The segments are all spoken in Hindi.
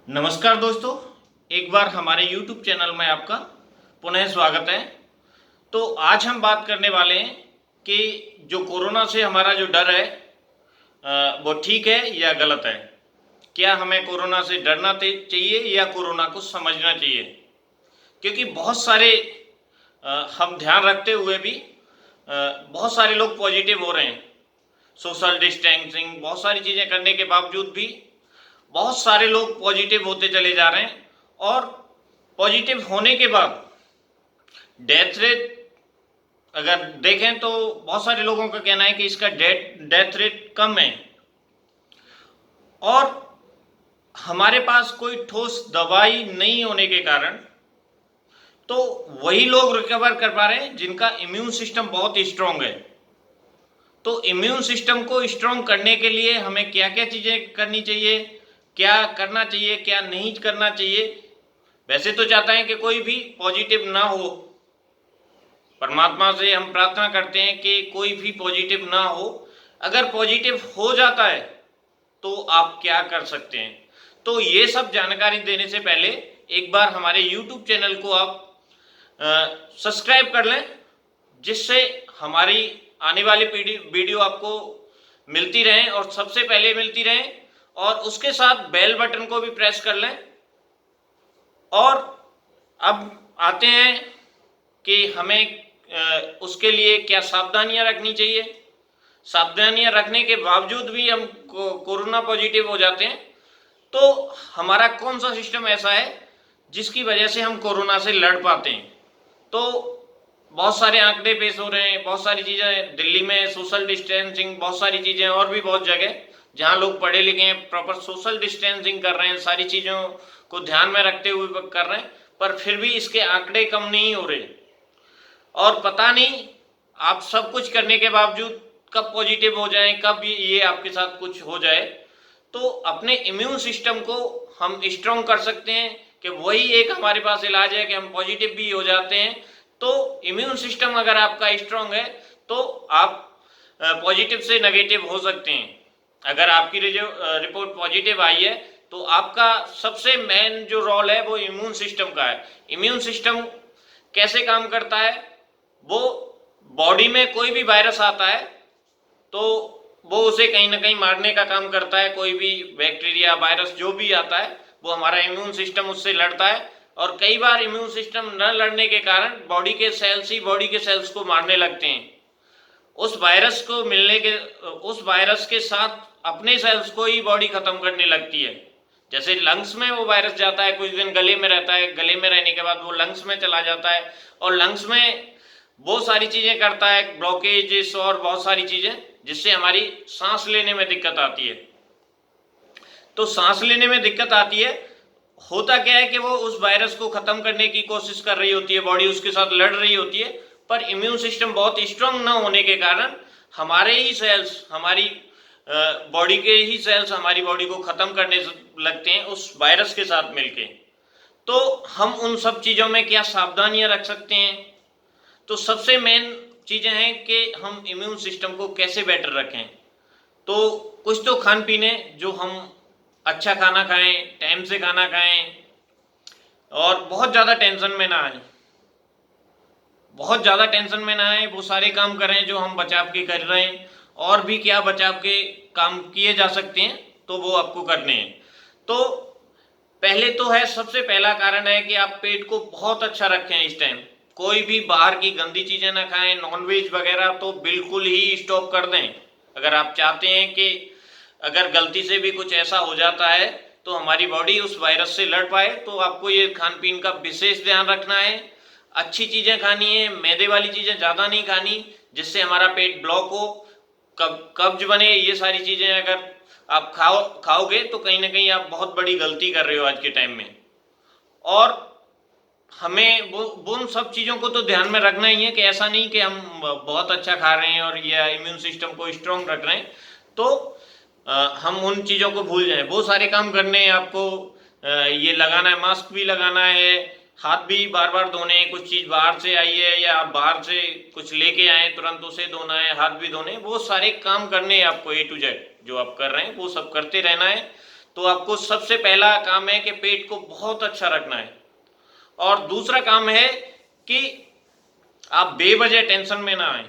नमस्कार दोस्तों, एक बार हमारे YouTube चैनल में आपका पुनः स्वागत है। तो आज हम बात करने वाले हैं कि जो कोरोना से हमारा जो डर है वो ठीक है या गलत है। क्या हमें कोरोना से डरना चाहिए या कोरोना को समझना चाहिए? क्योंकि बहुत सारे हम ध्यान रखते हुए भी बहुत सारे लोग पॉजिटिव हो रहे हैं। सोशल डिस्टेंसिंग बहुत सारी चीज़ें करने के बावजूद भी बहुत सारे लोग पॉजिटिव होते चले जा रहे हैं और पॉजिटिव होने के बाद डेथ रेट अगर देखें तो बहुत सारे लोगों का कहना है कि इसका डेथ रेट कम है और हमारे पास कोई ठोस दवाई नहीं होने के कारण तो वही लोग रिकवर कर पा रहे हैं जिनका इम्यून सिस्टम बहुत स्ट्रांग है। तो इम्यून सिस्टम को स्ट्रांग करने के लिए हमें क्या क्या चीज़ें करनी चाहिए, क्या करना चाहिए, क्या नहीं करना चाहिए। वैसे तो चाहता है कि कोई भी पॉजिटिव ना हो, परमात्मा से हम प्रार्थना करते हैं कि कोई भी पॉजिटिव ना हो। अगर पॉजिटिव हो जाता है तो आप क्या कर सकते हैं। तो ये सब जानकारी देने से पहले एक बार हमारे YouTube चैनल को आप सब्सक्राइब कर लें, जिससे हमारी आने वाली वीडियो आपको मिलती रहें और सबसे पहले मिलती रहें, और उसके साथ बेल बटन को भी प्रेस कर लें। और अब आते हैं कि हमें उसके लिए क्या सावधानियां रखनी चाहिए। सावधानियां रखने के बावजूद भी हम कोरोना पॉजिटिव हो जाते हैं, तो हमारा कौन सा सिस्टम ऐसा है जिसकी वजह से हम कोरोना से लड़ पाते हैं। तो बहुत सारे आंकड़े पेश हो रहे हैं, बहुत सारी चीज़ें दिल्ली में सोशल डिस्टेंसिंग, बहुत सारी चीज़ें और भी बहुत जगह जहां लोग पढ़े लिखे हैं प्रॉपर सोशल डिस्टेंसिंग कर रहे हैं, सारी चीज़ों को ध्यान में रखते हुए कर रहे हैं, पर फिर भी इसके आंकड़े कम नहीं हो रहे। और पता नहीं आप सब कुछ करने के बावजूद कब पॉजिटिव हो जाएं, कब ये आपके साथ कुछ हो जाए। तो अपने इम्यून सिस्टम को हम स्ट्रॉन्ग कर सकते हैं कि वही एक हमारे पास इलाज है कि हम पॉजिटिव भी हो जाते हैं। तो इम्यून सिस्टम अगर आपका स्ट्रॉन्ग है तो आप पॉजिटिव से नेगेटिव हो सकते हैं। अगर आपकी रिपोर्ट पॉजिटिव आई है तो आपका सबसे मेन जो रोल है वो इम्यून सिस्टम का है। इम्यून सिस्टम कैसे काम करता है, वो बॉडी में कोई भी वायरस आता है तो वो उसे कहीं ना कहीं मारने का काम करता है। कोई भी बैक्टीरिया वायरस जो भी आता है वो हमारा इम्यून सिस्टम उससे लड़ता है, और कई बार इम्यून सिस्टम न लड़ने के कारण बॉडी के सेल्स ही बॉडी के सेल्स को मारने लगते हैं। उस वायरस को मिलने के उस वायरस के साथ अपने सेल्स को ही बॉडी खत्म करने लगती है। जैसे लंग्स में वो वायरस जाता है, कुछ दिन गले में रहता है, गले में रहने के बाद वो लंग्स में चला जाता है और लंग्स में बहुत सारी चीजें करता है, ब्लॉकेजेस और बहुत सारी चीजें, जिससे हमारी सांस लेने में दिक्कत आती है। तो सांस लेने में दिक्कत आती है, होता क्या है कि वो उस वायरस को खत्म करने की कोशिश कर रही होती है, बॉडी उसके साथ लड़ रही होती है, पर इम्यून सिस्टम बहुत स्ट्रांग ना होने के कारण हमारे ही सेल्स, हमारी बॉडी के ही सेल्स हमारी बॉडी को खत्म करने लगते हैं उस वायरस के साथ मिलके। तो हम उन सब चीजों में क्या सावधानियां रख सकते हैं। तो सबसे मेन चीजें हैं कि हम इम्यून सिस्टम को कैसे बेटर रखें। तो कुछ तो खान पीने, जो हम अच्छा खाना खाएं, टाइम से खाना खाएं और बहुत ज़्यादा टेंशन में ना आए, बहुत ज़्यादा टेंशन में ना आए, वो सारे काम करें जो हम बचाव के कर रहे हैं। और भी क्या बचाव के काम किए जा सकते हैं तो वो आपको करने हैं। तो पहले तो है, सबसे पहला कारण है कि आप पेट को बहुत अच्छा रखें इस टाइम। कोई भी बाहर की गंदी चीज़ें ना खाएं, नॉनवेज वगैरह तो बिल्कुल ही स्टॉप कर दें। अगर आप चाहते हैं कि अगर गलती से भी कुछ ऐसा हो जाता है तो हमारी बॉडी उस वायरस से लड़ पाए, तो आपको ये खान पीन का विशेष ध्यान रखना है। अच्छी चीज़ें खानी है, मैदे वाली चीज़ें ज़्यादा नहीं खानी जिससे हमारा पेट ब्लॉक हो, कब्ज बने। ये सारी चीज़ें अगर आप खाओगे तो कहीं ना कहीं आप बहुत बड़ी गलती कर रहे हो आज के टाइम में। और हमें वो उन सब चीज़ों को तो ध्यान में रखना ही है कि ऐसा नहीं कि हम बहुत अच्छा खा रहे हैं और ये इम्यून सिस्टम को स्ट्रॉन्ग रख रहे हैं तो हम उन चीज़ों को भूल जाएं। बहुत सारे काम करने हैं आपको, ये लगाना है, मास्क भी लगाना है, हाथ भी बार बार धोने हैं। कुछ चीज़ बाहर से आई है या आप बाहर से कुछ लेके आए तुरंत उसे धोना है, हाथ भी धोने, वो सारे काम करने हैं आपको A to Z। जो आप कर रहे हैं वो सब करते रहना है। तो आपको सबसे पहला काम है कि पेट को बहुत अच्छा रखना है, और दूसरा काम है कि आप बेवजह टेंशन में ना आए,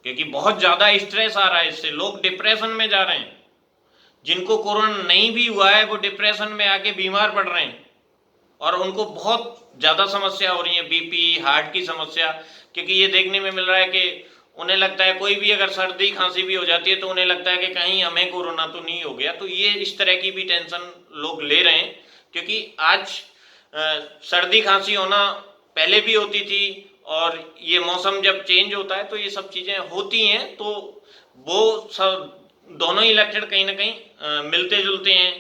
क्योंकि बहुत ज्यादा स्ट्रेस आ रहा है, इससे लोग डिप्रेशन में जा रहे हैं। जिनको कोरोना नहीं भी हुआ है वो डिप्रेशन में आके बीमार पड़ रहे हैं, और उनको बहुत ज्यादा समस्या हो रही है, बीपी, हार्ट की समस्या। क्योंकि ये देखने में मिल रहा है कि उन्हें लगता है कोई भी अगर सर्दी खांसी भी हो जाती है तो उन्हें लगता है कि कहीं हमें कोरोना तो नहीं हो गया। तो ये इस तरह की भी टेंशन लोग ले रहे हैं, क्योंकि आज सर्दी खांसी होना पहले भी होती थी, और ये मौसम जब चेंज होता है तो ये सब चीजें होती हैं, तो वो सब दोनों ही लक्षण कहीं ना कहीं मिलते जुलते हैं।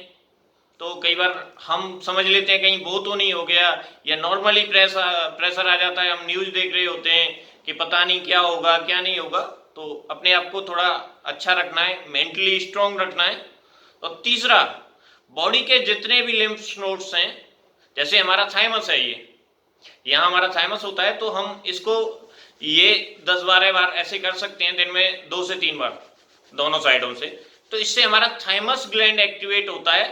तो कई बार हम समझ लेते हैं कहीं वो तो नहीं हो गया, या नॉर्मली प्रेशर आ जाता है, हम न्यूज देख रहे होते हैं कि पता नहीं क्या होगा क्या नहीं होगा। तो अपने आप को थोड़ा अच्छा रखना है, मेंटली स्ट्रांग रखना है। और तीसरा, बॉडी के जितने भी लिम्फ नोड्स हैं, जैसे हमारा थाइमस है, ये यहाँ हमारा थाइमस होता है, तो हम इसको ये 10-12 बार ऐसे कर सकते हैं दिन में, 2 से 3 बार दोनों साइडों से। तो इससे हमारा थाइमस ग्लैंड एक्टिवेट होता है,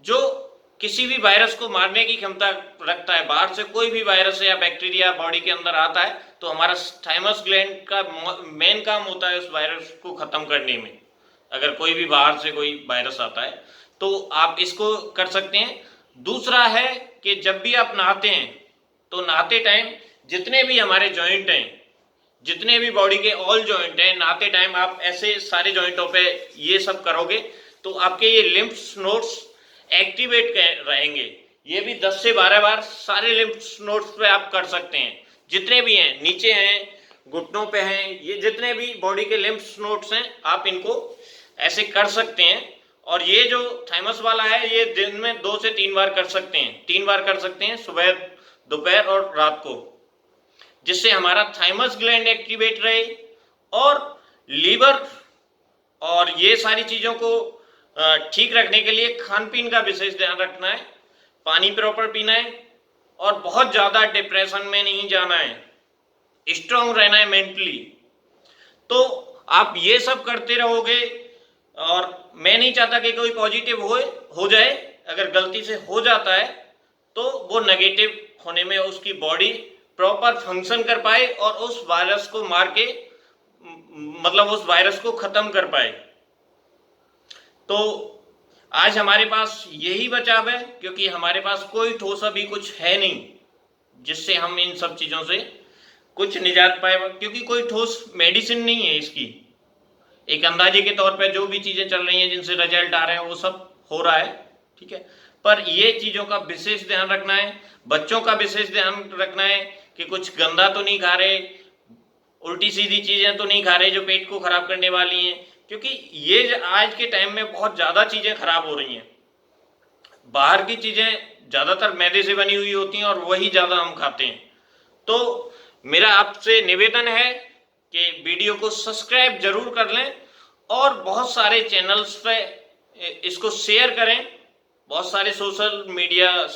जो किसी भी वायरस को मारने की क्षमता रखता है। बाहर से कोई भी वायरस या बैक्टीरिया बॉडी के अंदर आता है तो हमारा थाइमस ग्लैंड का मेन काम होता है उस वायरस को खत्म करने में। अगर कोई भी बाहर से कोई वायरस आता है तो आप इसको कर सकते हैं। दूसरा है कि जब भी आप नहाते हैं तो नहाते टाइम जितने भी हमारे जॉइंट हैं, जितने भी बॉडी के ऑल जॉइंट हैं, नहाते टाइम आप ऐसे सारे जॉइंटों पे ये सब करोगे तो आपके ये लिम्फ नोड्स एक्टिवेट रहेंगे। ये भी 10 से 12 बार सारे लिम्फ नोड्स पे आप कर सकते हैं, जितने भी हैं, नीचे हैं, घुटनों पे हैं, ये जितने भी बॉडी के लिम्फ नोड्स हैं आप इनको ऐसे कर सकते हैं। और ये जो थाइमस वाला है ये दिन में 2 से 3 बार कर सकते हैं, 3 बार कर सकते हैं, सुबह, दोपहर और रात को, जिससे हमारा थाइमस ग्लैंड एक्टिवेट रहे। और लीवर और ये सारी चीजों को ठीक रखने के लिए खान पीन का विशेष ध्यान रखना है, पानी प्रॉपर पीना है, और बहुत ज्यादा डिप्रेशन में नहीं जाना है, स्ट्रांग रहना है मेंटली। तो आप ये सब करते रहोगे, और मैं नहीं चाहता कि कोई पॉजिटिव हो जाए। अगर गलती से हो जाता है तो वो नेगेटिव होने में उसकी बॉडी प्रॉपर फंक्शन कर पाए और उस वायरस को मार के, मतलब उस वायरस को खत्म कर पाए। तो आज हमारे पास यही बचाव है, क्योंकि हमारे पास कोई ठोस अभी कुछ है नहीं जिससे हम इन सब चीजों से कुछ निजात पाए, क्योंकि कोई ठोस मेडिसिन नहीं है इसकी। एक अंदाजे के तौर पे जो भी चीजें चल रही हैं, जिनसे रिजल्ट आ रहे हैं, वो सब हो रहा है, ठीक है। पर ये चीजों का विशेष ध्यान रखना है, बच्चों का विशेष ध्यान रखना है कि कुछ गंदा तो नहीं खा रहे, उल्टी सीधी चीजें तो नहीं खा रहे जो पेट को खराब करने वाली हैं, क्योंकि ये आज के टाइम में बहुत ज्यादा चीजें खराब हो रही हैं। बाहर की चीजें ज्यादातर मैदे से बनी हुई होती हैं और वही ज्यादा हम खाते हैं। तो मेरा आपसे निवेदन है कि वीडियो को सब्सक्राइब जरूर कर लें, और बहुत सारे चैनल्स पे इसको शेयर करें, बहुत सारे सोशल मीडिया